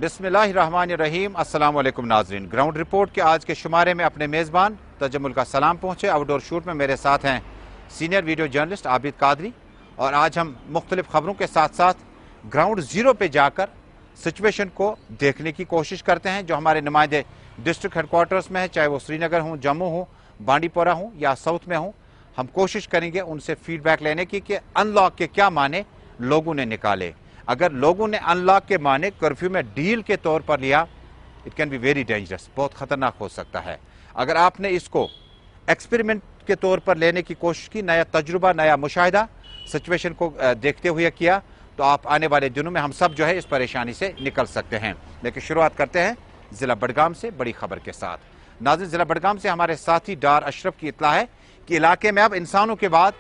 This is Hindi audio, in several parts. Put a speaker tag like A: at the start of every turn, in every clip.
A: बिस्मिल्लाहिर्रहमानिर्रहीम। अस्सलाम वालेकुम नाज़रीन। ग्राउंड रिपोर्ट के आज के शुमारे में अपने मेज़बान तजम्मुल का सलाम पहुँचे। आउटडोर शूट में मेरे साथ हैं senior video journalist Abid Qadri, और आज हम मुख्तलिफ खबरों के साथ साथ ग्राउंड ज़ीरो पे जाकर सिचुएशन को देखने की कोशिश करते हैं। जो हमारे नुमाइंदे डिस्ट्रिक्ट हेडक्वार्टर्स में है, चाहे वो श्रीनगर हो, जम्मू हो, बांडीपोरा हो या साउथ में हो, हम कोशिश करेंगे उनसे फीडबैक लेने की कि अनलॉक के क्या माने लोगों ने निकाले। अगर लोगों ने अनलॉक के माने कर्फ्यू में डील के तौर पर लिया, it can be very dangerous, बहुत खतरनाक हो सकता है। अगर आपने इसको एक्सपेरिमेंट के तौर पर लेने की कोशिश की, नया तजुर्बा, नया मुशाहिदा सिचुएशन को देखते हुए किया, तो आप आने वाले दिनों में हम सब जो है इस परेशानी से निकल सकते हैं। लेकिन शुरुआत करते हैं जिला बडगाम से बड़ी खबर के साथ। नाज़रीन, जिला बडगाम से हमारे साथी डार अशरफ की इत्तला है कि इलाके में अब इंसानों के बाद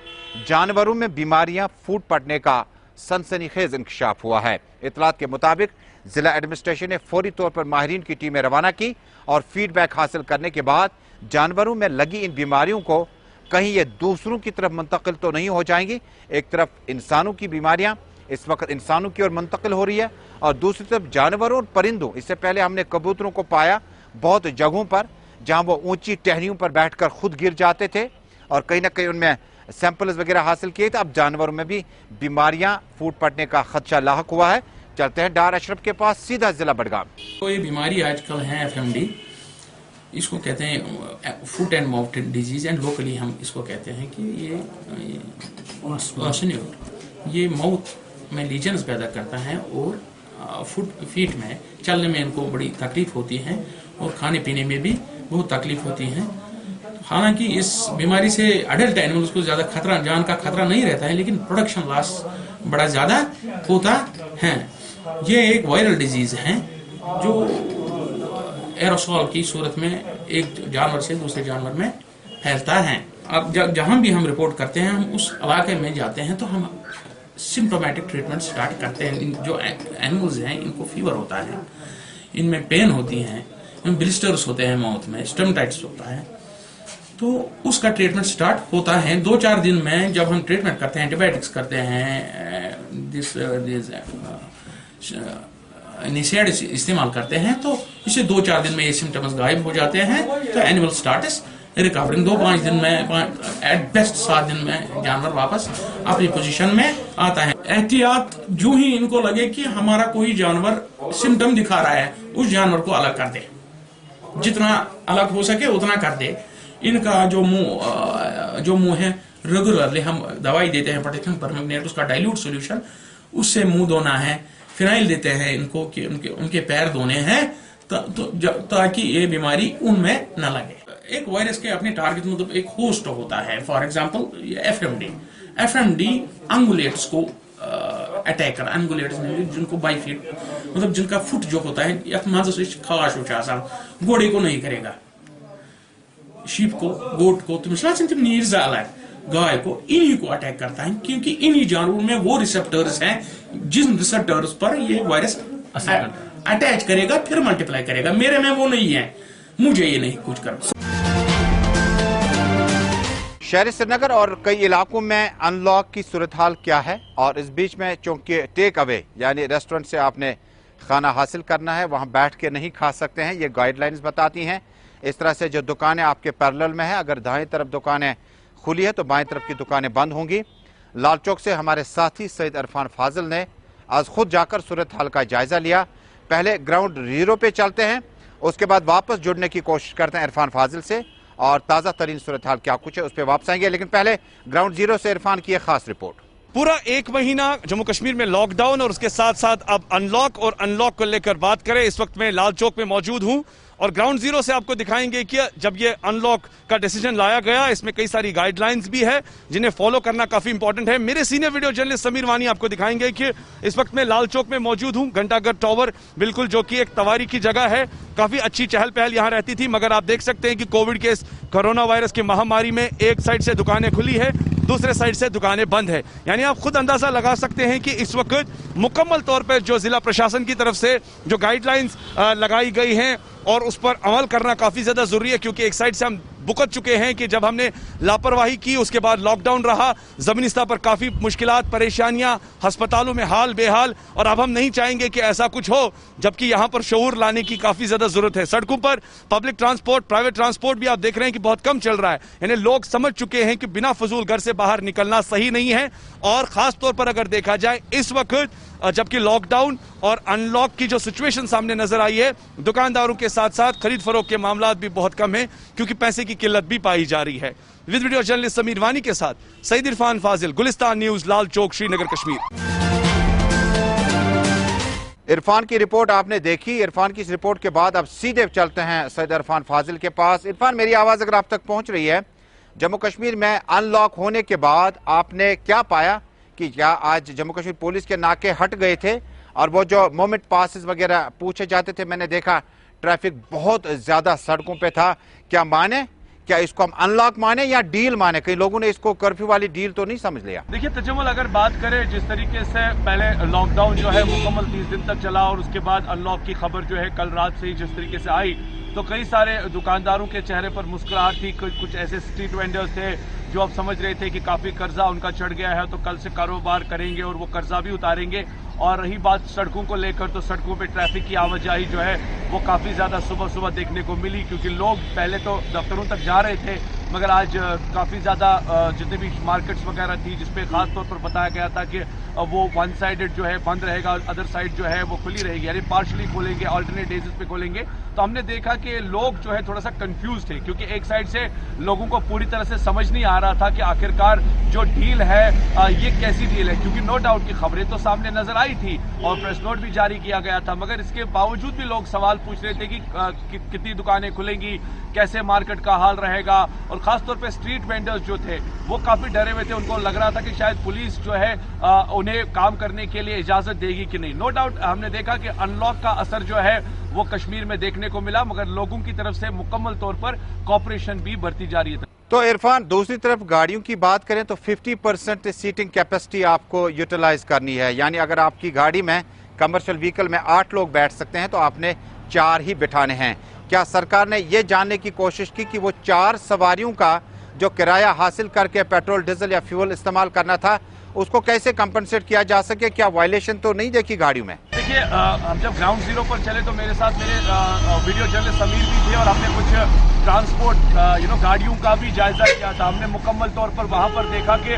A: जानवरों में बीमारियां फूट पड़ने का सनसनीखेज इंकशाफ हुआ है। इतलात के मुताबिक जिला एडमिनिस्ट्रेशन ने फौरी तौर पर माहिरीन की टीमें रवाना की और फीडबैक हासिल करने के बाद जानवरों में लगी इन बीमारियों को कहीं ये दूसरों की तरफ मुंतकिल तो नहीं हो जाएंगी। एक तरफ इंसानों की बीमारियां इस वक्त इंसानों की ओर मुंतकिल हो रही है, और दूसरी तरफ जानवरों और परिंदों, इससे पहले हमने कबूतरों को पाया बहुत जगहों पर जहां वो ऊंची टहनियों पर बैठकर खुद गिर जाते थे और कहीं ना कहीं उनमें सैंपल्स वगैरह हासिल किए थे। अब जानवरों में भी बीमारियां फूट पड़ने का खदशा लाहक हुआ है। चलते हैं डार अशरफ के पास सीधा जिला बडगाम।
B: तो ये बीमारी आजकल है FMD, इसको कहते हैं foot and mouth disease, and locally हम इसको कहते हैं कि ये माउथ में लीजन्स पैदा करता है और फीट में चलने में इनको बड़ी तकलीफ होती है और खाने पीने में भी बहुत तकलीफ होती है। हालांकि इस बीमारी से अडल्ट एनिमल्स को ज्यादा खतरा, जान का खतरा नहीं रहता है, लेकिन प्रोडक्शन लॉस बड़ा ज्यादा होता है। ये एक वायरल डिजीज है जो एरोसोल की सूरत में एक जानवर से दूसरे जानवर में फैलता है। अब जहां भी हम रिपोर्ट करते हैं, हम उस इलाके में जाते हैं तो हम सिम्टोमेटिक ट्रीटमेंट स्टार्ट करते हैं। जो एनिमल्स हैं इनको फीवर होता है, इनमें पेन होती है, ब्लिस्टर्स होते हैं माउथ में, स्टमटाइटिस होता है, तो उसका ट्रीटमेंट स्टार्ट होता है। 2-4 दिन में जब हम ट्रीटमेंट करते हैं, एंटीबायोटिक्स करते हैं, निषेध इस्तेमाल करते हैं, तो इसे 2-4 दिन में ये सिम्टम्स गायब हो जाते हैं। तो एनिमल स्टार्ट्स रिकवरिंग 2-5 दिन में, एट बेस्ट 7 दिन में जानवर वापस अपनी पोजीशन में आता है। एहतियात जो ही इनको लगे कि हमारा कोई जानवर सिम्टम दिखा रहा है, उस जानवर को अलग कर दे, जितना अलग हो सके उतना कर दे। इनका जो मुंह है, रेगुलरली हम दवाई देते हैं प्रोटेक्शन परमैंगनेट, उसका डाइल्यूट सॉल्यूशन, उससे मुंह धोना है। फिनाइल देते हैं इनको कि उनके पैर धोने हैं ताकि ये बीमारी उनमें न लगे। एक वायरस के अपने टारगेट मतलब एक होस्ट होता है। फॉर एग्जांपल FMD अंगुलेट्स को अटैक कर, अंगुलेट्स जिनको बाइफीट मतलब जिनका फुट जो होता है या खास घोड़े को नहीं करेगा, शीप को, गोट को, गाय को, इन्हीं को अटैक करता है, क्योंकि इन्हीं जानवरों में वो रिसेप्टर्स हैं जिन रिसेप्टर्स पर ये वायरस अटैच करेगा, फिर मल्टीप्लाई करेगा। मेरे में वो नहीं है, मुझे ये नहीं कुछ कर।
A: शहरी श्रीनगर और कई इलाकों में अनलॉक की सूरत हाल क्या है, और इस बीच में चूंकि टेक अवे यानी रेस्टोरेंट से आपने खाना हासिल करना है, वहां बैठ के नहीं खा सकते हैं, ये गाइडलाइंस बताती हैं। इस तरह से जो दुकानें आपके पैरेलल में है, अगर दाएं तरफ दुकानें खुली है तो बाएं तरफ की दुकानें बंद होंगी। लाल चौक से हमारे साथी सईद इरफान फाजिल ने आज खुद जाकर सूरत हाल का जायजा लिया। पहले ग्राउंड ज़ीरो पे चलते हैं, उसके बाद वापस जुड़ने की कोशिश करते हैं इरफान फाजिल से, और ताज़ा तरीन सूरत हाल क्या कुछ है उस पर वापस आएंगे। लेकिन पहले ग्राउंड ज़ीरो से इरफान की एक खास रिपोर्ट।
C: पूरा 1 महीना जम्मू कश्मीर में लॉकडाउन और उसके साथ साथ अब अनलॉक, और अनलॉक को लेकर बात करें, इस वक्त मैं लाल चौक में मौजूद हूं और ग्राउंड जीरो से आपको दिखाएंगे कि जब ये अनलॉक का डिसीजन लाया गया, इसमें कई सारी गाइडलाइंस भी है जिन्हें फॉलो करना काफी इंपॉर्टेंट है। मेरे सीनियर वीडियो जर्नलिस्ट समीर वानी आपको दिखाएंगे कि इस वक्त मैं लाल चौक में मौजूद हूं, घंटाघर टावर बिल्कुल, जो कि एक तवारी की जगह है। काफी अच्छी चहल पहल यहां रहती थी, मगर आप देख सकते हैं कि कोविड के इस कोरोना वायरस की महामारी में एक साइड से दुकानें खुली है, दूसरे साइड से दुकानें बंद है। यानी आप खुद अंदाजा लगा सकते हैं कि इस वक्त मुकम्मल तौर पर जो जिला प्रशासन की तरफ से जो गाइडलाइंस लगाई गई हैं और उस पर अमल करना काफी ज्यादा जरूरी है, क्योंकि एक साइड से हम भुगत चुके हैं कि जब हमने लापरवाही की उसके बाद लॉकडाउन रहा, जमीनी स्तर पर काफी मुश्किलात, परेशानियां, अस्पतालों में हाल बेहाल, और अब हम नहीं चाहेंगे कि ऐसा कुछ हो, जबकि यहां पर शऊर लाने की काफी ज्यादा जरूरत है। सड़कों पर पब्लिक ट्रांसपोर्ट, प्राइवेट ट्रांसपोर्ट भी आप देख रहे हैं कि बहुत कम चल रहा है। यानी लोग समझ चुके हैं कि बिना फजूल घर से बाहर निकलना सही नहीं है। और खास तौर पर अगर देखा जाए इस वक्त जबकि लॉकडाउन और अनलॉक की जो सिचुएशन सामने नजर आई है, दुकानदारों के साथ साथ खरीद फरोख्त के मामला भी बहुत कम है, क्योंकि पैसे की किल्लत भी पाई जा रही है। विद वीडियो जर्नलिस्ट समीर वानी के साथ सईद इरफान फाजिल, गुलिस्तान न्यूज, लाल चौक, श्रीनगर, कश्मीर।
A: इरफान की रिपोर्ट आपने देखी। इरफान की इस रिपोर्ट के बाद अब सीधे चलते हैं सईद इरफान फाजिल के पास। इरफान, मेरी आवाज अगर आप तक पहुंच रही है, जम्मू कश्मीर में अनलॉक होने के बाद आपने क्या पाया कि क्या आज जम्मू कश्मीर पुलिस के नाके हट गए थे और वो जो मोमेंट पासेस वगैरह पूछे जाते थे, मैंने देखा ट्रैफिक बहुत ज्यादा सड़कों पे था। क्या माने, क्या इसको हम अनलॉक माने या डील माने? कई लोगों ने इसको कर्फ्यू वाली डील तो नहीं समझ लिया।
D: देखिए तजम्मुल, अगर बात करें जिस तरीके से पहले लॉकडाउन जो है मुकम्मल 30 दिन तक चला और उसके बाद अनलॉक की खबर जो है कल रात से ही जिस तरीके से आई, तो कई सारे दुकानदारों के चेहरे पर मुस्कुराहट थी। कुछ ऐसे स्ट्रीट वेंडर्स थे जो अब समझ रहे थे कि काफ़ी कर्जा उनका चढ़ गया है, तो कल से कारोबार करेंगे और वो कर्जा भी उतारेंगे। और रही बात सड़कों को लेकर, तो सड़कों पे ट्रैफिक की आवाजाही जो है वो काफ़ी ज़्यादा सुबह सुबह देखने को मिली, क्योंकि लोग पहले तो दफ्तरों तक जा रहे थे, मगर आज काफ़ी ज़्यादा जितने भी मार्केट्स वगैरह थी जिसपे खास तौर पर बताया गया था कि वो वन साइडेड जो है बंद रहेगा और अदर साइड जो है वो खुली रहेगी, यानी पार्शली खोलेंगे, ऑल्टरनेट डेज पे खोलेंगे। तो हमने देखा कि लोग जो है थोड़ा सा कंफ्यूज थे, क्योंकि एक साइड से लोगों को पूरी तरह से समझ नहीं आ रहा था कि आखिरकार जो डील है ये कैसी डील है, क्योंकि नो डाउट की खबरें तो सामने नजर आई थी और प्रेस नोट भी जारी किया गया था, मगर इसके बावजूद भी लोग सवाल पूछ रहे थे कि कितनी दुकानें खुलेंगी, कैसे मार्केट का हाल रहेगा। और खासतौर पे स्ट्रीट वेंडर्स जो थे वो काफी डरे हुए थे, उनको लग रहा था कि शायद पुलिस जो है उन्हें काम करने के लिए इजाजत देगी कि नहीं। नो डाउट हमने देखा कि अनलॉक का असर जो है वो कश्मीर में देखने को मिला, मगर लोगों की तरफ से मुकम्मल तौर पर कॉपरेशन भी बढ़ती जा रही है।
A: तो इरफान, दूसरी तरफ गाड़ियों की बात करें तो 50% सीटिंग कैपेसिटी आपको यूटिलाइज करनी है, यानी अगर आपकी गाड़ी में कमर्शियल व्हीकल में 8 लोग बैठ सकते हैं तो आपने 4 ही बिठाने हैं। क्या सरकार ने यह जानने की कोशिश की कि वो 4 सवारियों का जो किराया हासिल करके पेट्रोल, डीजल या फ्यूल इस्तेमाल करना था उसको कैसे कंपनसेट किया जा सके? क्या वायलेशन तो नहीं देखी गाड़ियों में?
D: देखिए, हम जब ग्राउंड जीरो पर चले तो मेरे साथ मेरे वीडियो जर्नलिस्ट समीर भी थे और हमने कुछ ट्रांसपोर्ट गाड़ियों का भी जायजा किया था। हमने मुकम्मल तौर पर वहां पर देखा कि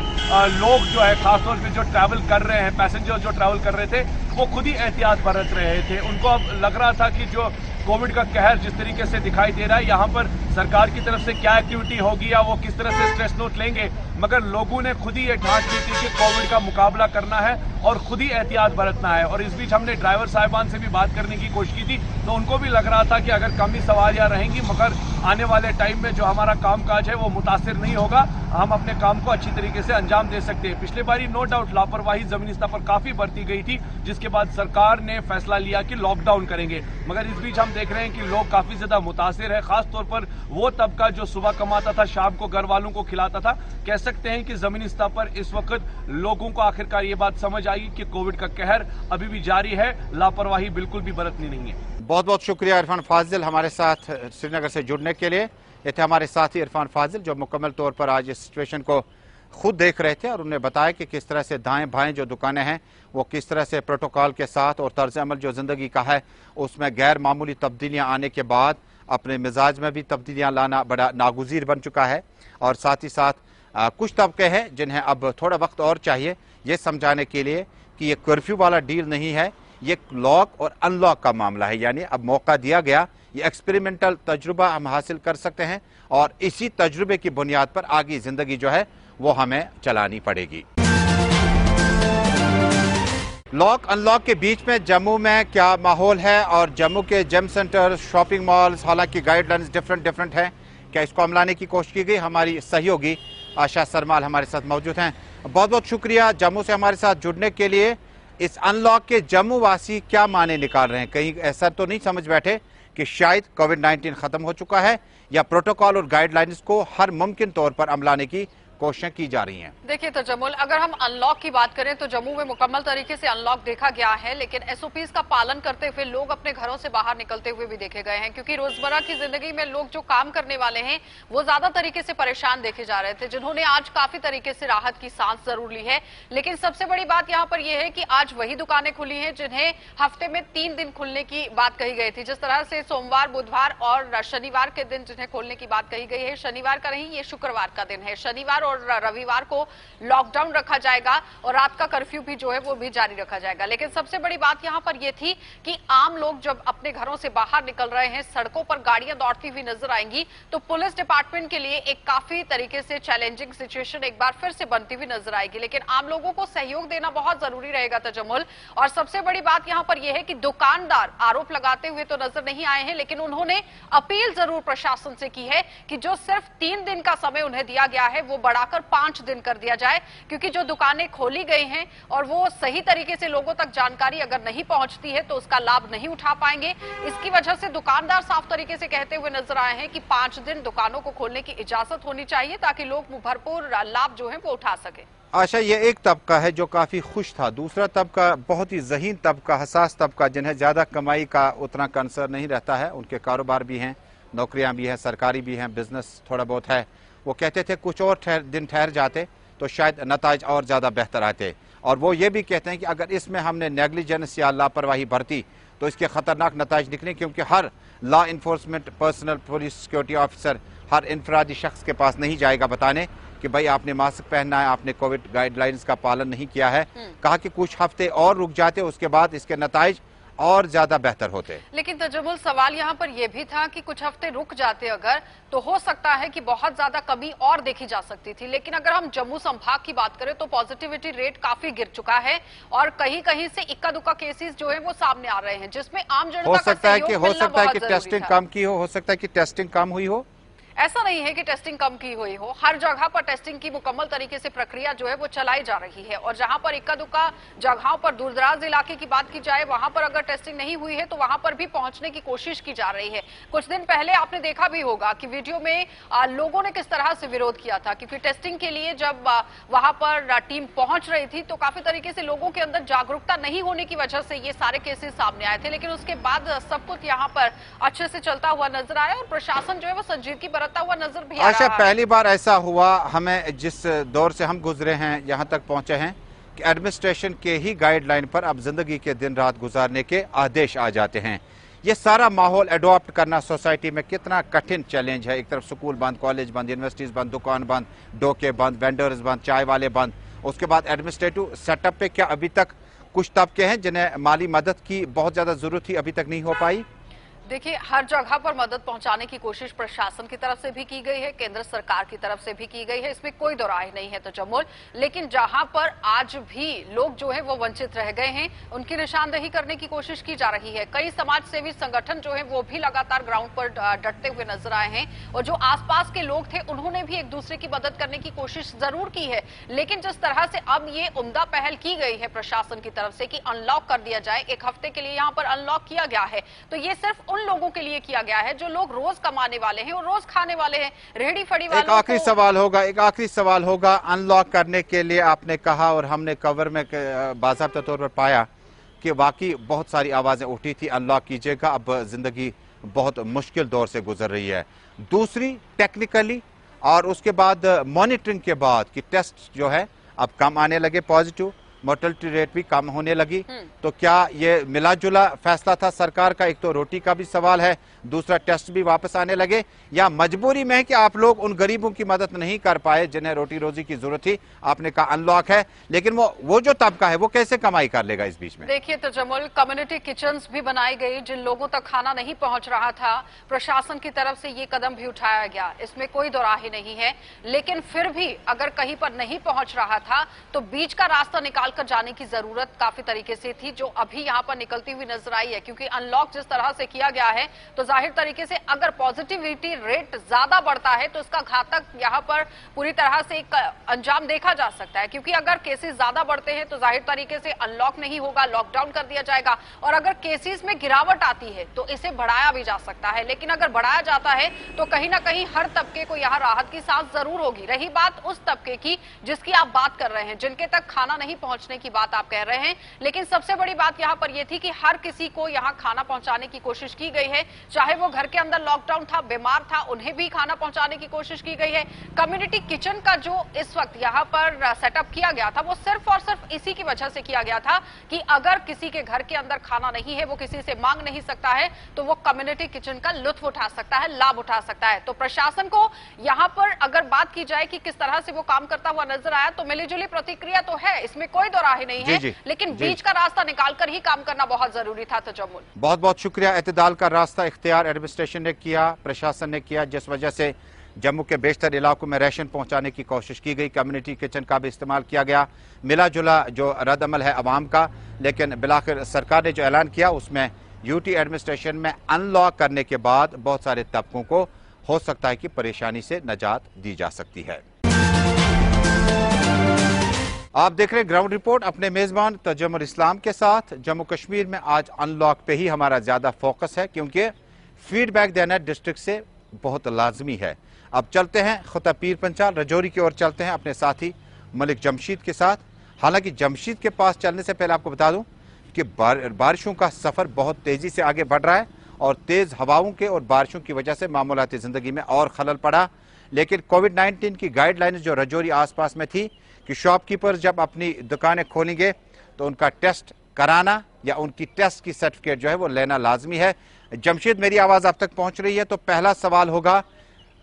D: लोग जो है खासतौर पर जो ट्रैवल कर रहे हैं, पैसेंजर जो ट्रैवल कर रहे थे वो खुद ही एहतियात बरत रहे थे। उनको अब लग रहा था कि जो कोविड का कहर जिस तरीके से दिखाई दे रहा है, यहाँ पर सरकार की तरफ से क्या एक्टिविटी होगी या वो किस तरह से स्ट्रेस नोट लेंगे, मगर लोगों ने खुद ही ये ठान ली थी कि कोविड का मुकाबला करना है और खुद ही एहतियात बरतना है। और इस बीच हमने ड्राइवर साहिबान से भी बात करने की कोशिश की थी, तो उनको भी लग रहा था कि अगर कम ही सवारियां रहेंगी मगर आने वाले टाइम में जो हमारा कामकाज है वो मुतासिर नहीं होगा, हम अपने काम को अच्छी तरीके से अंजाम दे सकते हैं। पिछले बारी नो डाउट लापरवाही जमीनी स्तर पर काफी बरती गई थी, जिसके बाद सरकार ने फैसला लिया कि लॉकडाउन करेंगे, मगर इस बीच हम देख रहे हैं कि लोग काफी ज्यादा मुतासिर है। खास तौर पर वो तबका जो सुबह कमाता था, शाम को घर वालों को खिलाता था। कह सकते हैं कि जमीनी स्तर पर इस वक्त लोगों को आखिरकार ये बात समझ आई कि कोविड का कहर अभी भी जारी है, लापरवाही बिल्कुल भी बरतनी नहीं है।
A: बहुत बहुत शुक्रिया इरफान फाजिल हमारे साथ श्रीनगर से जुड़ने के लिए। ये थे हमारे साथी इरफान फाजिल जो मुकम्मल तौर पर आज इस सिचुएशन को खुद देख रहे थे और उन्हें बताया कि किस तरह से दाएं बाएं जो दुकानें हैं वो किस तरह से प्रोटोकॉल के साथ और तर्ज अमल जो ज़िंदगी का है उसमें गैर मामूली तब्दीलियाँ आने के बाद अपने मिजाज में भी तब्दीलियाँ लाना बड़ा नागुज़ीर बन चुका है। और साथ ही साथ कुछ तबके हैं जिन्हें अब थोड़ा वक्त और चाहिए ये समझाने के लिए कि ये कर्फ्यू वाला डील नहीं है, ये लॉक और अनलॉक का मामला है। यानी अब मौका दिया गया, ये एक्सपेरिमेंटल तजुर्बा हम हासिल कर सकते हैं और इसी तजुर्बे की बुनियाद पर आगे ज़िंदगी जो है वो हमें चलानी पड़ेगी। लॉक अनलॉक के बीच में जम्मू में क्या माहौल है और जम्मू के जिम सेंटर, शॉपिंग मॉल्स, हालांकि गाइडलाइंस डिफरेंट हैं, क्या इसको अमलाने की कोशिश की गई? हमारी सहयोगी आशा सरमाल हमारे साथ मौजूद हैं। बहुत बहुत शुक्रिया जम्मू से हमारे साथ जुड़ने के लिए। इस अनलॉक के जम्मू वासी क्या माने निकाल रहे हैं? कहीं ऐसा तो नहीं समझ बैठे कि शायद कोविड-19 खत्म हो चुका है या प्रोटोकॉल और गाइडलाइंस को हर मुमकिन तौर पर अमलाने की कोशिशें की जा रही हैं।
E: देखिए तजम्मुल, अगर हम अनलॉक की बात करें तो जम्मू में मुकम्मल तरीके से अनलॉक देखा गया है, लेकिन एसओपीज का पालन करते हुए लोग अपने घरों से बाहर निकलते हुए भी देखे गए हैं, क्योंकि रोजमर्रा की जिंदगी में लोग जो काम करने वाले हैं वो ज्यादा तरीके से परेशान देखे जा रहे थे, जिन्होंने आज काफी तरीके से राहत की सांस जरूर ली है। लेकिन सबसे बड़ी बात यहाँ पर यह है कि आज वही दुकानें खुली हैं जिन्हें हफ्ते में 3 दिन खुलने की बात कही गई थी। जिस तरह से सोमवार, बुधवार और शनिवार के दिन जिन्हें खोलने की बात कही गई है, शनिवार का नहीं, ये शुक्रवार का दिन है। शनिवार और रविवार को लॉकडाउन रखा जाएगा और रात का कर्फ्यू भी जो है वो भी जारी रखा जाएगा। लेकिन सबसे बड़ी बात यहां पर यह थी कि आम लोग जब अपने घरों से बाहर निकल रहे हैं, सड़कों पर गाड़ियां दौड़ती हुई नजर आएंगी, तो पुलिस डिपार्टमेंट के लिए एक काफी तरीके से चैलेंजिंग सिचुएशन एक बार फिर से बनती हुई नजर आएगी। लेकिन आम लोगों को सहयोग देना बहुत जरूरी रहेगा तजम्मुल। और सबसे बड़ी बात यहां पर यह है कि दुकानदार आरोप लगाते हुए तो नजर नहीं आए हैं, लेकिन उन्होंने अपील जरूर प्रशासन से की है कि जो सिर्फ 3 दिन का समय उन्हें दिया गया है वो बढ़ाकर 5 दिन कर दिया जाए, क्योंकि जो दुकानें खोली गई हैं और वो सही तरीके से लोगों तक जानकारी अगर नहीं पहुंचती है तो उसका लाभ नहीं उठा पाएंगे। इसकी वजह से दुकानदार साफ तरीके से कहते हुए नजर आए हैं कि 5 दिन दुकानों को खोलने की इजाजत होनी चाहिए ताकि लोग भरपूर लाभ जो है वो उठा सके।
A: आशा, ये एक तबका है जो काफी खुश था, दूसरा तबका बहुत ही ज़हीन तबका, हसास तबका, जिन्हें ज्यादा कमाई का उतना कंसर्न नहीं रहता है। उनके कारोबार भी हैं, नौकरियां भी हैं, सरकारी भी हैं, बिजनेस थोड़ा बहुत है। वो कहते थे कुछ और दिन ठहर जाते तो शायद नताज और ज्यादा बेहतर आते। और वो ये भी कहते हैं कि अगर इसमें हमने नेग्लिजेंस या लापरवाही बरती तो इसके खतरनाक नताज निकले, क्योंकि हर law enforcement personnel, police, security officer हर इनफरादी शख्स के पास नहीं जाएगा बताने कि भाई आपने मास्क पहनना है, आपने कोविड गाइडलाइंस का पालन नहीं किया है। कहा कि कुछ हफ्ते और रुक जाते, उसके बाद इसके नताइज और ज्यादा बेहतर होते।
E: लेकिन तजम्मुल, सवाल यहाँ पर यह भी था कि कुछ हफ्ते रुक जाते अगर, तो हो सकता है कि बहुत ज्यादा कमी और देखी जा सकती थी। लेकिन अगर हम जम्मू संभाग की बात करें तो पॉजिटिविटी रेट काफी गिर चुका है और कहीं कहीं से इक्का दुक्का केसेस जो है वो सामने आ रहे हैं, जिसमें आम जनता
A: हो सकता है कि
E: टेस्टिंग
A: कम की हो सकता है कि टेस्टिंग कम हुई हो।
E: ऐसा नहीं है कि टेस्टिंग कम की हुई हो, हर जगह पर टेस्टिंग की मुकम्मल तरीके से प्रक्रिया जो है वो चलाई जा रही है। और जहां पर इक्का दुक्का जगहों पर, दूरदराज इलाके की बात की जाए, वहां पर अगर टेस्टिंग नहीं हुई है तो वहां पर भी पहुंचने की कोशिश की जा रही है। कुछ दिन पहले आपने देखा भी होगा कि वीडियो में लोगों ने किस तरह से विरोध किया था, क्योंकि टेस्टिंग के लिए जब वहां पर टीम पहुंच रही थी तो काफी तरीके से लोगों के अंदर जागरूकता नहीं होने की वजह से ये सारे केसेस सामने आए थे। लेकिन उसके बाद सब कुछ यहाँ पर अच्छे से चलता हुआ नजर आया और प्रशासन जो है वो संजीदगी बरतता हुआ नजर भी
A: आशा, पहली बार ऐसा हुआ हमें, जिस दौर से हम गुजरे हैं, यहाँ तक पहुंचे हैं कि एडमिनिस्ट्रेशन के ही गाइडलाइन पर अब जिंदगी के दिन रात गुजारने के आदेश आ जाते हैं। ये सारा माहौल एडॉप्ट करना सोसाइटी में कितना कठिन चैलेंज है। एक तरफ स्कूल बंद, कॉलेज बंद, यूनिवर्सिटीज बंद, दुकान बंद, डोके बंद, वेंडर्स बंद, चाय वाले बंद। उसके बाद एडमिनिस्ट्रेटिव सेटअप पे क्या अभी तक कुछ तबके हैं जिन्हें माली मदद की बहुत ज्यादा जरूरत थी, अभी तक नहीं हो पाई?
E: देखिए, हर जगह पर मदद पहुंचाने की कोशिश प्रशासन की तरफ से भी की गई है, केंद्र सरकार की तरफ से भी की गई है, इसमें कोई दो राय नहीं है तजम्मुल। लेकिन जहां पर आज भी लोग जो है वो वंचित रह गए हैं, उनकी निशानदेही करने की कोशिश की जा रही है। कई समाज सेवी संगठन जो है वो भी लगातार ग्राउंड पर डटते हुए नजर आए हैं और जो आसपास के लोग थे उन्होंने भी एक दूसरे की मदद करने की कोशिश जरूर की है। लेकिन जिस तरह से अब ये उम्दा पहल की गई है प्रशासन की तरफ से कि अनलॉक कर दिया जाए, 1 हफ्ते के लिए यहाँ पर अनलॉक किया गया है, तो ये सिर्फ उन लोगों के लिए किया गया है जो लोग रोज कमाने वाले हैं और रोज खाने वाले हैं, रेहड़ी फड़ी वाले।
A: एक आखिरी सवाल होगा, अनलॉक करने के लिए आपने कहा और हमने कवर में बाज़ाब्ता तौर पर पाया कि वाकई बहुत सारी आवाजें उठी थी, अनलॉक कीजिएगा, अब जिंदगी बहुत मुश्किल दौर से गुजर रही है। दूसरी टेक्निकली और उसके बाद मॉनिटरिंग के बाद कि टेस्ट जो है अब कम आने लगे, पॉजिटिव मोर्टेलिटी रेट भी कम होने लगी, तो क्या ये मिला जुला फैसला था सरकार का? एक तो रोटी का भी सवाल है, दूसरा टेस्ट भी वापस आने लगे, या मजबूरी में है कि आप लोग उन गरीबों की मदद नहीं कर पाए जिन्हें रोटी रोजी की जरूरत थी? आपने कहा अनलॉक है, लेकिन वो जो तबका है वो कैसे कमाई कर लेगा इस बीच में?
E: देखिए तजम्मुल, कम्युनिटी किचन्स भी बनाई गई जिन लोगों तक खाना नहीं पहुंच रहा था, प्रशासन की तरफ से ये कदम भी उठाया गया, इसमें कोई दो राय नहीं है। लेकिन फिर भी अगर कहीं पर नहीं पहुंच रहा था तो बीच का रास्ता निकाल कर जाने की जरूरत काफी तरीके से थी, जो अभी यहाँ पर निकलती हुई नजर आई है। क्योंकि अनलॉक जिस तरह से किया गया है तो जाहिर तरीके से अगर पॉजिटिविटी रेट ज्यादा बढ़ता है तो इसका घातक यहाँ पर पूरी तरह से एक अंजाम देखा जा सकता है। क्योंकि अगर केसेस ज्यादा बढ़ते हैं तो जाहिर तरीके से अनलॉक नहीं होगा, लॉकडाउन कर दिया जाएगा, और अगर केसेस में गिरावट आती है तो इसे बढ़ाया भी जा सकता है। लेकिन अगर बढ़ाया जाता है तो कहीं ना कहीं हर तबके को यहाँ राहत की सांस जरूर होगी। रही बात उस तबके की जिसकी आप बात कर रहे हैं, जिनके तक खाना नहीं पहुंचने की बात आप कह रहे हैं, लेकिन सबसे बड़ी बात यहाँ पर यह थी कि हर किसी को यहाँ खाना पहुंचाने की कोशिश की गई है। चाहे वो घर के अंदर लॉकडाउन था, बीमार था, उन्हें भी खाना पहुंचाने की कोशिश की गई है। कम्युनिटी किचन का जो इस वक्त यहाँ पर सेटअप किया गया था वो सिर्फ और सिर्फ इसी की वजह से किया गया था कि अगर किसी के घर के अंदर खाना नहीं है, वो किसी से मांग नहीं सकता है, तो वो कम्युनिटी किचन का लुत्फ उठा सकता है, लाभ उठा सकता है। तो प्रशासन को यहाँ पर अगर बात की जाए कि किस तरह से वो काम करता हुआ नजर आया तो मिलीजुली प्रतिक्रिया तो है, इसमें कोई दो राह नहीं है, लेकिन बीच का रास्ता निकालकर ही काम करना बहुत जरूरी था। तजम्मुल,
A: बहुत बहुत शुक्रिया। एतदाल का रास्ता इख्तियार एडमिनिस्ट्रेशन ने किया, प्रशासन ने किया, जिस वजह से जम्मू के बेशतर इलाकों में राशन पहुंचाने की कोशिश की गई। कम्युनिटी किचन का भी इस्तेमाल किया गया, मिला जुला जो रद्द-अमल है अवाम का। लेकिन बिलाखिर सरकार ने जो ऐलान किया उसमें यूटी एडमिनिस्ट्रेशन में अनलॉक करने के बाद बहुत सारे तबकों को हो सकता है कि परेशानी से निजात दी जा सकती है। आप देख रहे हैं ग्राउंड रिपोर्ट अपने मेजबान तजम्मुल इस्लाम के साथ। जम्मू कश्मीर में आज अनलॉक पे ही हमारा ज्यादा फोकस है क्योंकि फीडबैक देना डिस्ट्रिक्ट से बहुत लाजमी है। अब चलते हैं खुता पीर पंचाल रजौरी की ओर चलते हैं अपने साथी मलिक जमशीद के साथ। हालांकि जमशीद के पास चलने से पहले आपको बता दूं कि बारिशों का सफर बहुत तेजी से आगे बढ़ रहा है और तेज हवाओं के और बारिशों की वजह से मामूलाती जिंदगी में और खलल पड़ा। लेकिन कोविड-19 की गाइडलाइंस जो रजौरी आसपास में थी कि शॉपकीपर जब अपनी दुकानें खोलेंगे तो उनका टेस्ट कराना या उनकी टेस्ट की सर्टिफिकेट जो है वो लेना लाजमी है। जमशेद, मेरी आवाज आप तक पहुंच रही है? तो पहला सवाल होगा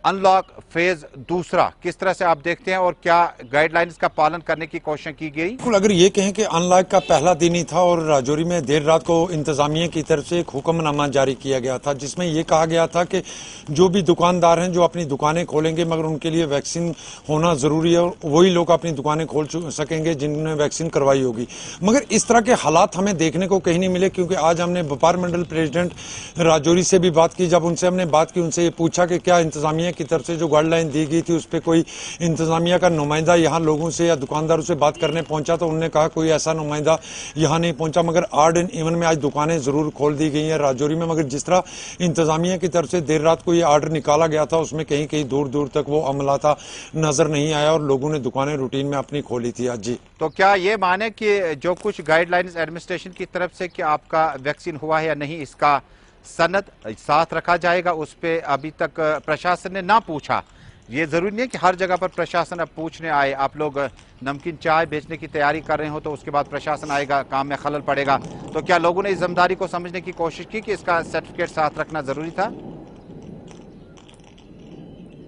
A: अनलॉक फेज दूसरा किस तरह से आप देखते हैं और क्या गाइडलाइंस का पालन करने की कोशिश की गई?
F: बिल्कुल, अगर ये कहें कि अनलॉक का पहला दिन ही था और राजौरी में देर रात को इंतजामिया की तरफ से एक हुक्मनामा जारी किया गया था जिसमें ये कहा गया था कि जो भी दुकानदार हैं जो अपनी दुकानें खोलेंगे मगर उनके लिए वैक्सीन होना जरूरी है और वही लोग अपनी दुकानें खोल सकेंगे जिन्होंने वैक्सीन करवाई होगी। मगर इस तरह के हालात हमें देखने को कहीं नहीं मिले क्योंकि आज हमने व्यापार मंडल प्रेसिडेंट राजौरी से भी बात की। जब उनसे हमने बात की, उनसे ये पूछा कि क्या इंतजामिया की तरफ से जो गाइडलाइन दी गई थी उस पर कोई इंतजामिया का नुमाइंदा यहाँ लोगों से या दुकानदारों से बात करने पहुंचा, तो उन्होंने कहा कोई ऐसा नुमाइंदा यहाँ नहीं पहुंचा। मगर ऑड एंड इवन में आज दुकानें जरूर खोल दी गई हैं राजौरी में, मगर जिस तरह इंतजामिया की तरफ से देर रात को ये ऑर्डर निकाला गया था उसमें कहीं कहीं दूर दूर तक वो अमलाता नजर नहीं आया और लोगों ने दुकानें रूटीन में अपनी खोली थी। आज जी,
A: तो क्या ये माने कि जो कुछ गाइडलाइंस एडमिनिस्ट्रेशन की तरफ से कि आपका वैक्सीन हुआ है या नहीं इसका सनद साथ रखा जाएगा? उस पे अभी तक प्रशासन ने ना पूछा। ये जरूरी नहीं है कि हर जगह पर प्रशासन अब पूछने आए। आप लोग नमकीन चाय बेचने की तैयारी कर रहे हो तो उसके बाद प्रशासन आएगा, काम में खलल पड़ेगा। तो क्या लोगों ने इस जिम्मेदारी को समझने की कोशिश की कि इसका सर्टिफिकेट साथ रखना जरूरी था?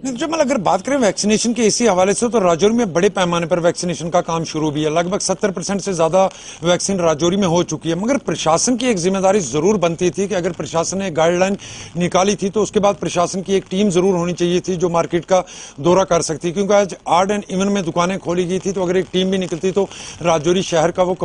F: जमल, अगर बात करें वैक्सीनेशन के इसी हवाले से तो राजौरी में बड़े पैमाने पर वैक्सीनेशन का काम शुरू भी है। लगभग 70% से ज्यादा वैक्सीन राजौरी में हो चुकी है। मगर प्रशासन की एक जिम्मेदारी जरूर बनती थी कि अगर प्रशासन ने गाइडलाइन निकाली थी तो उसके बाद प्रशासन की एक टीम जरूर होनी चाहिए थी जो मार्केट का दौरा कर सकती, क्योंकि आज ऑड एंड इवन में दुकानें खोली गई थी। तो अगर एक टीम भी निकलती तो राजौरी शहर का वो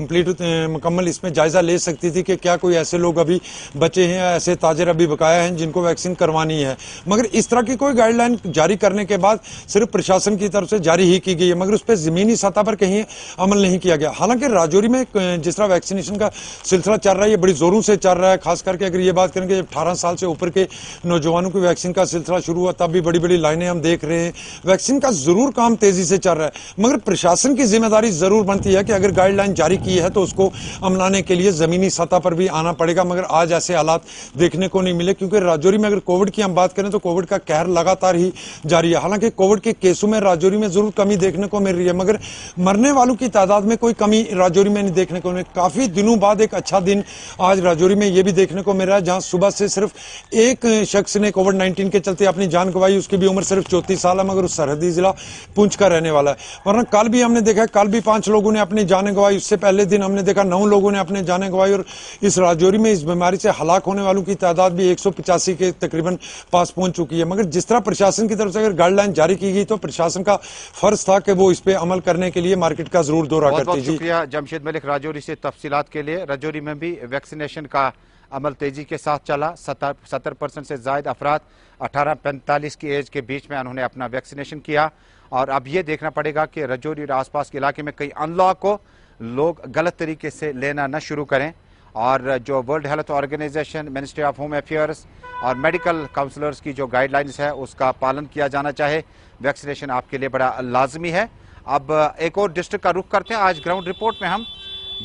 F: मुकम्मल इसमें जायजा ले सकती थी कि क्या कोई ऐसे लोग अभी बचे हैं, ऐसे ताजर अभी बकाया हैं जिनको वैक्सीन करवानी है। मगर इस तरह की कोई गाइडलाइन जारी करने के बाद सिर्फ प्रशासन की तरफ से जारी ही की गई है, मगर उस पर जमीनी सतह पर कहीं अमल नहीं किया गया। हालांकि राजौरी में जिस तरह वैक्सीनेशन का सिलसिला चल रहा है ये बड़ी जोरों से चल रहा है। खास करके अगर ये बात करेंगे 18 साल से ऊपर के नौजवानों की वैक्सीन का सिलसिला शुरू हुआ तब भी बड़ी बड़ी लाइनें हम देख रहे हैं। वैक्सीन का जरूर काम तेजी से चल रहा है, मगर प्रशासन की जिम्मेदारी जरूर बनती है कि अगर गाइडलाइन जारी की है तो उसको अमलाने के लिए जमीनी सतह पर भी आना पड़ेगा। मगर आज ऐसे हालात देखने को नहीं मिले क्योंकि राजौरी में अगर कोविड की हम बात करें तो कोविड का कहर लगातार ही जारी है। हालांकि कोविड के केसों में राजौरी में जरूर कमी देखने को मिल रही है, मगर मरने वालों की तादाद में कोई कमी राजौरी में नहीं देखने को मिली। काफी दिनों बाद एक अच्छा दिन आज राजौरी में यह भी देखने को मिल रहा है जहां सुबह से सिर्फ एक शख्स ने कोविड-19 के चलते अपनी जान गंवाई। उसकी भी उम्र सिर्फ 34 साल है, मगर उस सरहदी जिला पुंछ का रहने वाला है। वरना कल भी हमने देखा, कल भी 5 लोगों ने अपनी जान गंवाई। उससे पहले दिन हमने देखा 9 लोगों ने अपनी जान गंवाई। और इस राजौरी में इस बीमारी से हलाक होने वालों की तादाद भी 185 के तकरीबन पास पहुंच चुकी है। मगर जिस तरह प्रशासन की तरफ तरफ से अगर गाइडलाइन जारी की गई तो प्रशासन का फर्ज था कि वो इस पे अमल करने के लिए मार्केट का जरूर दौरा करती।
A: बहुत शुक्रिया जमशेद मलिक राजौरी से तफसीलात के लिए। राजौरी में भी वैक्सीनेशन का अमल तेजी के साथ चला। 70% से ज्यादा अफराद 18-45 की एज के बीच में उन्होंने अपना वैक्सीनेशन किया। और अब ये देखना पड़ेगा कि राजौरी और आसपास के इलाके में कई अनलॉक को लोग गलत तरीके से लेना न शुरू करें, और जो world health organisation, ministry of home affairs और मेडिकल काउंसलर्स की जो गाइडलाइंस है उसका पालन किया जाना चाहे। वैक्सीनेशन आपके लिए बड़ा लाजमी है। अब एक और डिस्ट्रिक्ट का रुख करते हैं। आज ग्राउंड रिपोर्ट में हम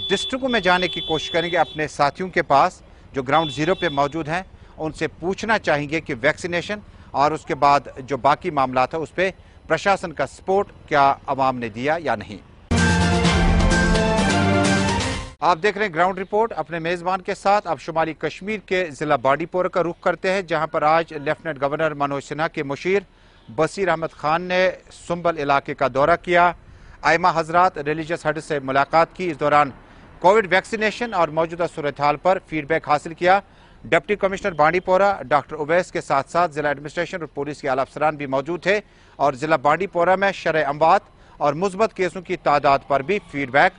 A: डिस्ट्रिक्टों में जाने की कोशिश करेंगे, अपने साथियों के पास जो ग्राउंड जीरो पे मौजूद हैं उनसे पूछना चाहेंगे कि वैक्सीनेशन और उसके बाद जो बाकी मामला था उस पर प्रशासन का सपोर्ट क्या आवाम ने दिया या नहीं। आप देख रहे हैं ग्राउंड रिपोर्ट अपने मेजबान के साथ। अब शुमाली कश्मीर के जिला बांडीपोरा का रुख करते हैं, जहां पर आज लेफ्टिनेंट गवर्नर मनोज सिन्हा के मुशीर बसीर अहमद खान ने सुंबल इलाके का दौरा किया। आइमा हजरात रिलीजियस हेड से मुलाकात की। इस दौरान कोविड वैक्सीनेशन और मौजूदा सूरत हाल पर फीडबैक हासिल किया। Deputy commissioner Bandipora doctor Uvais के साथ साथ जिला एडमिनिस्ट्रेशन और पुलिस के आला अफसरान भी मौजूद थे, और जिला बांडीपोरा में शरह अमवात और मुस्बत केसों की तादाद पर भी फीडबैक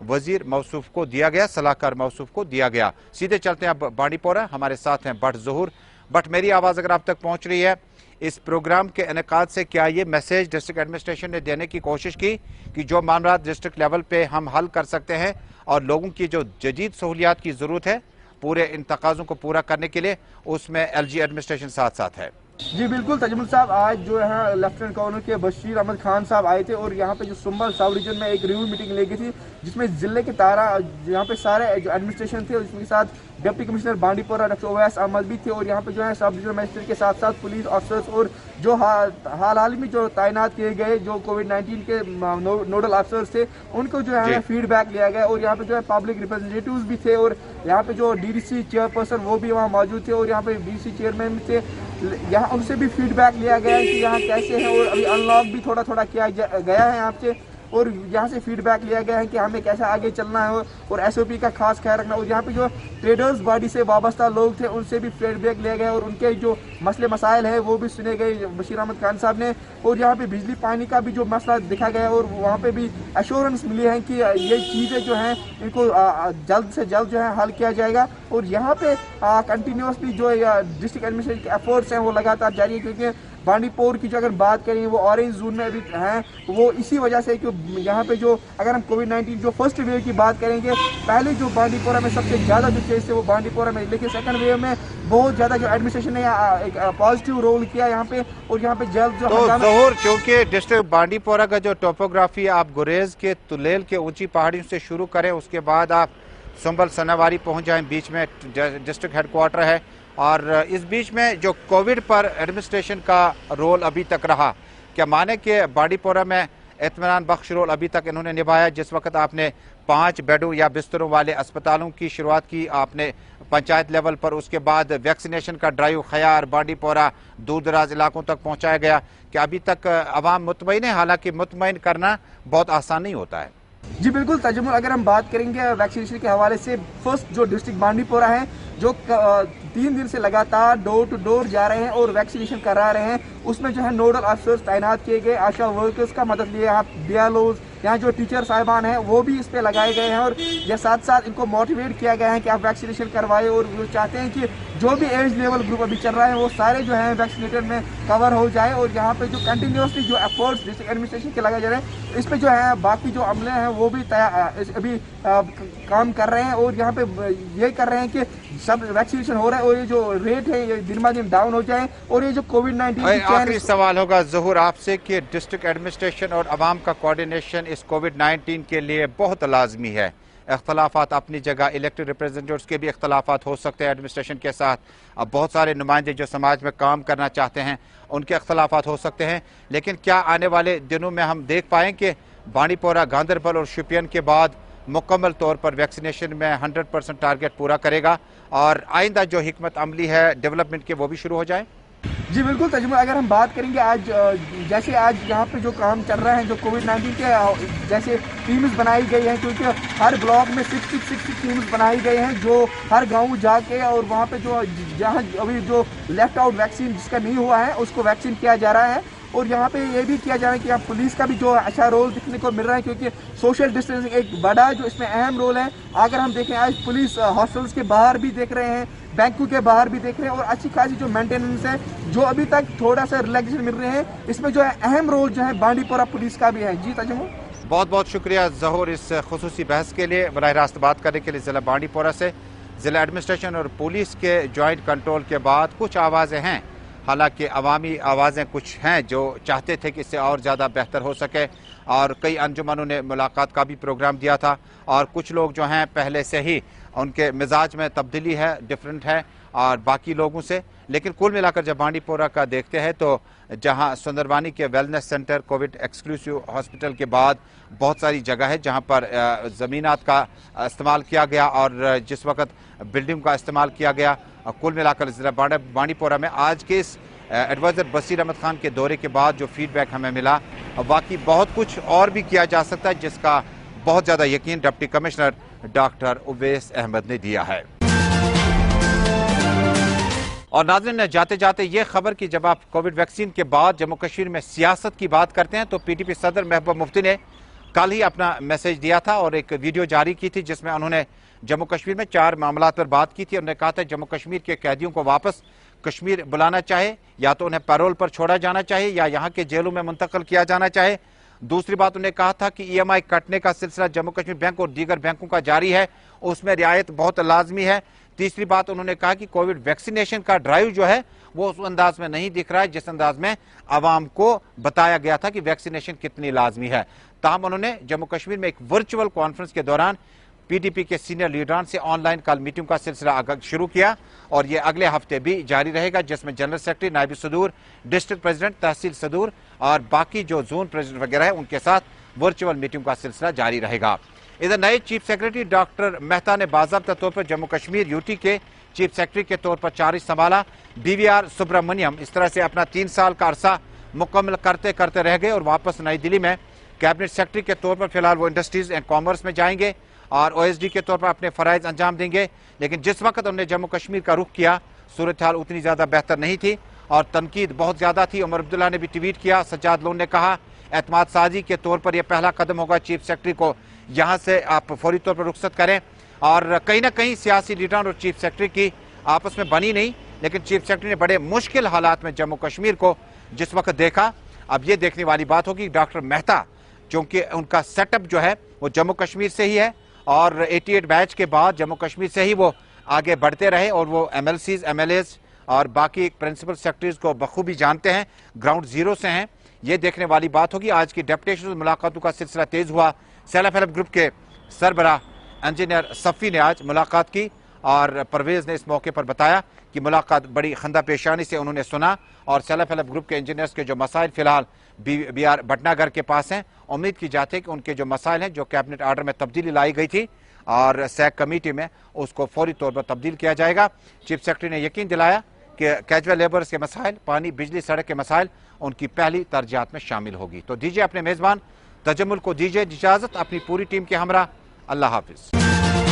A: वजीर मौसूफ को दिया गया, सलाहकार मौसूफ को दिया गया। सीधे चलते हैं अब बांडीपोरा। हमारे साथ हैं बट ज़हूर। बट मेरी आवाज़ अगर आप तक पहुंच रही है, इस प्रोग्राम के इनेकाद से क्या ये मैसेज डिस्ट्रिक्ट एडमिनिस्ट्रेशन ने देने की कोशिश की कि जो मामला डिस्ट्रिक्ट लेवल पे हम हल कर सकते हैं और लोगों की जो जदीद सहूलियात की ज़रूरत है पूरे इन तकाज़ों को पूरा करने के लिए, उसमें LG एडमिनिस्ट्रेशन साथ साथ है?
G: जी बिल्कुल तजमुल साहब, आज जो है लेफ्टिनेंट गवर्नर के बशीर अहमद खान साहब आए थे और यहाँ पे जो सुंबल सब रीजन में एक रिव्यू मीटिंग ली गई थी, जिसमें जिले के तारा यहाँ पे सारे जो एडमिनिस्ट्रेशन थे उसके साथ deputy commissioner Bandipora doctor Uvais Ahmad भी थे, और यहाँ पे जो है सब डिविजनल मजिस्ट्रेट के साथ साथ पुलिस ऑफिसर्स और जो हाल में जो तैनात किए गए जो कोविड-19 के नोडल ऑफिसर्स थे उनको जो है फीडबैक लिया गया। और यहाँ पे जो है पब्लिक रिप्रेजेंटेटिव्स भी थे, और यहाँ पे जो DDC चेयरपर्सन वो भी वहाँ मौजूद थे, और यहाँ पे BC चेयरमैन थे, यहाँ उनसे भी फीडबैक लिया गया है कि यहाँ कैसे है, और अभी अनलॉक भी थोड़ा थोड़ा किया गया है यहाँ से, और यहाँ से फीडबैक लिया गया है कि हमें कैसा आगे चलना है और SOP का खास ख्याल रखना। और यहाँ पे जो ट्रेडर्स बॉडी से वाबस्ता लोग थे उनसे भी फीडबैक लिया गया और उनके जो मसले मसाइल है वो भी सुने गए बशीर अहमद खान साहब ने। और यहाँ पे बिजली पानी का भी जो मसला दिखा गया और वहाँ पे भी एश्योरेंस मिली है कि ये चीज़ें जो हैं इनको जल्द से जल्द जो है हल किया जाएगा। और यहाँ पे कंटिन्यूसली जो डिस्ट्रिक्ट एडमिनिस्ट्रेशन के एफर्ट्स हैं वो लगातार जारी है, क्योंकि बांडीपोर की जो अगर बात करें वो ऑरेंज जोन में अभी हैं, वो इसी वजह से कि यहाँ पे जो अगर हम कोविड-19 जो फर्स्ट वेव की बात करेंगे, पहले जो बांडीपोरा में सबसे ज़्यादा जो केस थे वो बांडीपोरा में, लेकिन सेकंड वेव में बहुत ज़्यादा जो एडमिनिस्ट्रेशन ने एक पॉजिटिव रोल किया यहाँ पे, और यहाँ पे जल्द जो
A: तो ज़हूर, क्योंकि डिस्ट्रिक्ट बांडीपोरा का जो टोपोग्राफी, आप गुरेज के तुलेल के ऊंची पहाड़ियों से शुरू करें, उसके बाद आप सुंबल सनावारी पहुँच जाएँ, बीच में डिस्ट्रिक्ट हेडक्वार्टर है, और इस बीच में जो कोविड पर एडमिनिस्ट्रेशन का रोल अभी तक रहा, क्या माने कि बांडीपोरा में इत्मीनान बख्श रोल अभी तक इन्होंने निभाया? जिस वक्त आपने 5 बेडों या बिस्तरों वाले अस्पतालों की शुरुआत की आपने पंचायत लेवल पर, उसके बाद वैक्सीनेशन का ड्राइव खयार बांडीपोरा दूर दराज इलाकों तक पहुंचाया गया, क्या अभी तक अवाम मुतमईन है? हालांकि मुतमईन करना बहुत आसान नहीं होता है।
G: जी बिल्कुल तजमुल, अगर हम बात करेंगे वैक्सीनेशन के हवाले से, फर्स्ट जो डिस्ट्रिक्ट बांडीपोरा है जो 3 दिन से लगातार डोर टू डोर जा रहे हैं और वैक्सीनेशन करा रहे हैं, उसमें जो है नोडल ऑफिसर्स तैनात किए गए, आशा वर्कर्स का मदद लिए, यहाँ BLOs, यहाँ जो टीचर साहिबान हैं वो भी इस पे लगाए गए हैं, और ये साथ साथ इनको मोटिवेट किया गया है कि आप वैक्सीनेशन करवाएं, और वो चाहते हैं कि जो भी एज लेवल ग्रुप अभी चल रहा है वो सारे जो है वैक्सीनेटेड में कवर हो जाए। और यहाँ पे जो कंटिन्यूसली जो एफर्ट्स डिस्ट्रिक्ट एडमिनिस्ट्रेशन के लगाए जा रहे हैं, इस पे जो है बाकी जो अमले हैं वो भी अभी काम कर रहे हैं, और यहाँ पे ये कर रहे हैं कि सब वैक्सीनेशन हो रहा है और ये जो रेट है ये दिन ब दिन डाउन हो जाए, और ये जो कोविड-19
A: आखिरी सवाल होगा ज़हूर आपसे कि डिस्ट्रिक्ट एडमिनिस्ट्रेशन और अवाम का कोऑर्डिनेशन इस कोविड-19 के लिए बहुत लाजमी है। इख्तलाफात अपनी जगह, इलेक्टेड रिप्रेजेंटेटिव्स के भी इख्तलाफात हो सकते हैं एडमिनिस्ट्रेशन के साथ, अब बहुत सारे नुमाइंदे जो समाज में काम करना चाहते हैं उनके इख्तलाफात हो सकते हैं, लेकिन क्या आने वाले दिनों में हम देख पाएँ कि बांडीपोरा, गांदरबल और शोपियान के बाद मुकम्मल तौर पर वैक्सीनेशन में 100% टारगेट पूरा करेगा और आइंदा जो हिकमत अमली है डेवलपमेंट के वो भी शुरू हो जाए?
G: जी बिल्कुल तजुर्बा, अगर हम बात करेंगे आज जैसे आज यहाँ पे जो काम चल रहा है, जो कोविड-19 के जैसे टीम्स बनाई गई हैं, क्योंकि हर ब्लॉक में 60 टीम्स बनाई गई हैं जो हर गांव जाके और वहाँ पे जो जहाँ अभी जो लेफ्ट आउट वैक्सीन जिसका नहीं हुआ है उसको वैक्सीन किया जा रहा है। और यहाँ पे ये भी किया जा रहा है कि यहाँ पुलिस का भी जो अच्छा रोल दिखने को मिल रहा है, क्योंकि सोशल डिस्टेंसिंग एक बड़ा जो इसमें अहम रोल है। अगर हम देखें आज पुलिस हॉस्टल्स के बाहर भी देख रहे हैं, बैंकों के बाहर भी देख रहे हैं, और अच्छी खासी जो मेंटेनेंस है, जो अभी तक थोड़ा सा रिलैक्सेशन मिल रहे हैं, इसमें जो है अहम रोल जो है बांडीपोरा पुलिस का भी है। जी तजमुल,
A: बहुत बहुत शुक्रिया ज़हूर इस खुसूसी बहस के लिए, बराह रास्त बात करने के लिए। ज़िला बांडीपोरा से ज़िला एडमिनिस्ट्रेशन और पुलिस के जॉइंट कंट्रोल के बाद कुछ आवाज़ें हैं, हालांकि अवामी आवाज़ें कुछ हैं जो चाहते थे कि इससे और ज़्यादा बेहतर हो सके, और कई अंजुमनों ने मुलाकात का भी प्रोग्राम दिया था, और कुछ लोग जो हैं पहले से ही उनके मिजाज में तब्दीली है, डिफरेंट है और बाकी लोगों से। लेकिन कुल मिलाकर जब बांडीपोरा का देखते हैं तो जहां सुंदरबानी के wellness centre, Covid exclusive hospital के बाद बहुत सारी जगह है जहां पर ज़मीनात का इस्तेमाल किया गया और जिस वक्त बिल्डिंग का इस्तेमाल किया गया। कुल मिलाकर ज़िला बांडीपोरा में आज के इस एडवाइज़र बशीर अहमद खान के दौरे के बाद जो फीडबैक हमें मिला, बाकी बहुत कुछ और भी किया जा सकता है, जिसका बहुत ज़्यादा यकीन deputy commissioner doctor Uvais Ahmad ने दिया है। और नाज़रीन, जाते जाते ये खबर कि जब आप कोविड वैक्सीन के बाद जम्मू कश्मीर में सियासत की बात करते हैं तो पीटीपी सदर महबूबा मुफ्ती ने कल ही अपना मैसेज दिया था और एक वीडियो जारी की थी जिसमें उन्होंने जम्मू कश्मीर में 4 मामला पर बात की थी। उन्होंने कहा था जम्मू कश्मीर के कैदियों को वापस कश्मीर बुलाना चाहे, या तो उन्हें पैरोल पर छोड़ा जाना चाहिए या यहाँ के जेलों में मुंतकिल किया जाना चाहे। दूसरी बात, उन्होंने कहा था कि EMI कटने का सिलसिला जम्मू कश्मीर बैंक और दीगर बैंकों का जारी है, उसमें रियायत बहुत लाजमी है। तीसरी बात, उन्होंने कहा कि कोविड वैक्सीनेशन का ड्राइव जो है वो उस अंदाज में नहीं दिख रहा है जिस अंदाज में आवाम को बताया गया था कि वैक्सीनेशन कितनी लाजमी है। ताहम उन्होंने जम्मू कश्मीर में एक वर्चुअल कॉन्फ्रेंस के दौरान PDP के सीनियर लीडरान से ऑनलाइन कल मीटिंग का सिलसिला शुरू किया और ये अगले हफ्ते भी जारी रहेगा, जिसमें जनरल सेक्रेटरी, नायब सदूर, डिस्ट्रिक्ट प्रेसिडेंट, तहसील सदूर और बाकी जो जोन प्रेसिडेंट वगैरह है उनके साथ वर्चुअल मीटिंग का सिलसिला जारी रहेगा। इधर नए चीफ सेक्रेटरी डॉक्टर मेहता ने बाज़ाब्ता तौर पर जम्मू कश्मीर यूटी के चीफ सेक्रेटरी के तौर पर चार्ज संभाला। BVR सुब्रमण्यम इस तरह से अपना 3 साल का अरसा मुकम्मल करते करते रह गए और वापस नई दिल्ली में कैबिनेट सेक्रेटरी के तौर पर फिलहाल वो इंडस्ट्रीज एंड कॉमर्स में जाएंगे और OSD के तौर पर अपने फराइज अंजाम देंगे। लेकिन जिस वक्त उन्होंने जम्मू कश्मीर का रुख किया, सूरत हाल उतनी ज़्यादा बेहतर नहीं थी और तनकीद बहुत ज़्यादा थी। उमर अब्दुल्ला ने भी ट्वीट किया, सज्जाद लोन ने कहा एतमाद साजी के तौर पर यह पहला कदम होगा, चीफ सेक्रेटरी को यहाँ से आप फौरी तौर पर रुखसत करें। और कहीं ना कहीं सियासी लीडर और चीफ सेक्रेटरी की आपस में बनी नहीं, लेकिन चीफ सेक्रेटरी ने बड़े मुश्किल हालात में जम्मू कश्मीर को जिस वक्त देखा। अब ये देखने वाली बात होगी डॉक्टर मेहता, क्योंकि उनका सेटअप जो है वो जम्मू कश्मीर से ही है और 88 बैच के बाद जम्मू कश्मीर से ही वो आगे बढ़ते रहे और वो MLCs, MLAs और बाकी प्रिंसिपल सेक्रेटरीज को बखूबी जानते हैं, ग्राउंड जीरो से हैं। ये देखने वाली बात होगी। आज की डेपुटेशन मुलाकातों का सिलसिला तेज हुआ। सेल्फ हेल्प ग्रुप के सरबराह इंजीनियर सफ़ी ने आज मुलाकात की और परवेज ने इस मौके पर बताया कि मुलाकात बड़ी खंदा पेशानी से उन्होंने सुना और सेल्फ हेल्प ग्रुप के इंजीनियर्स के जो मसाइल फिलहाल BR भटनागर के पास हैं, उम्मीद की जाती है कि उनके जो मसाइल हैं, जो कैबिनेट आर्डर में तब्दीली लाई गई थी और सैक कमेटी में, उसको फौरी तौर पर तब्दील किया जाएगा। चीफ सेक्रेटरी ने यकीन दिलाया कि कैजुअल लेबर्स के मसाइल, पानी, बिजली, सड़क के मसाइल उनकी पहली तरजीहात में शामिल होगी। तो दीजिए अपने मेज़बान तजम्मुल को दीजिए इजाज़त, अपनी पूरी टीम के हमरा अल्लाह हाफिज़।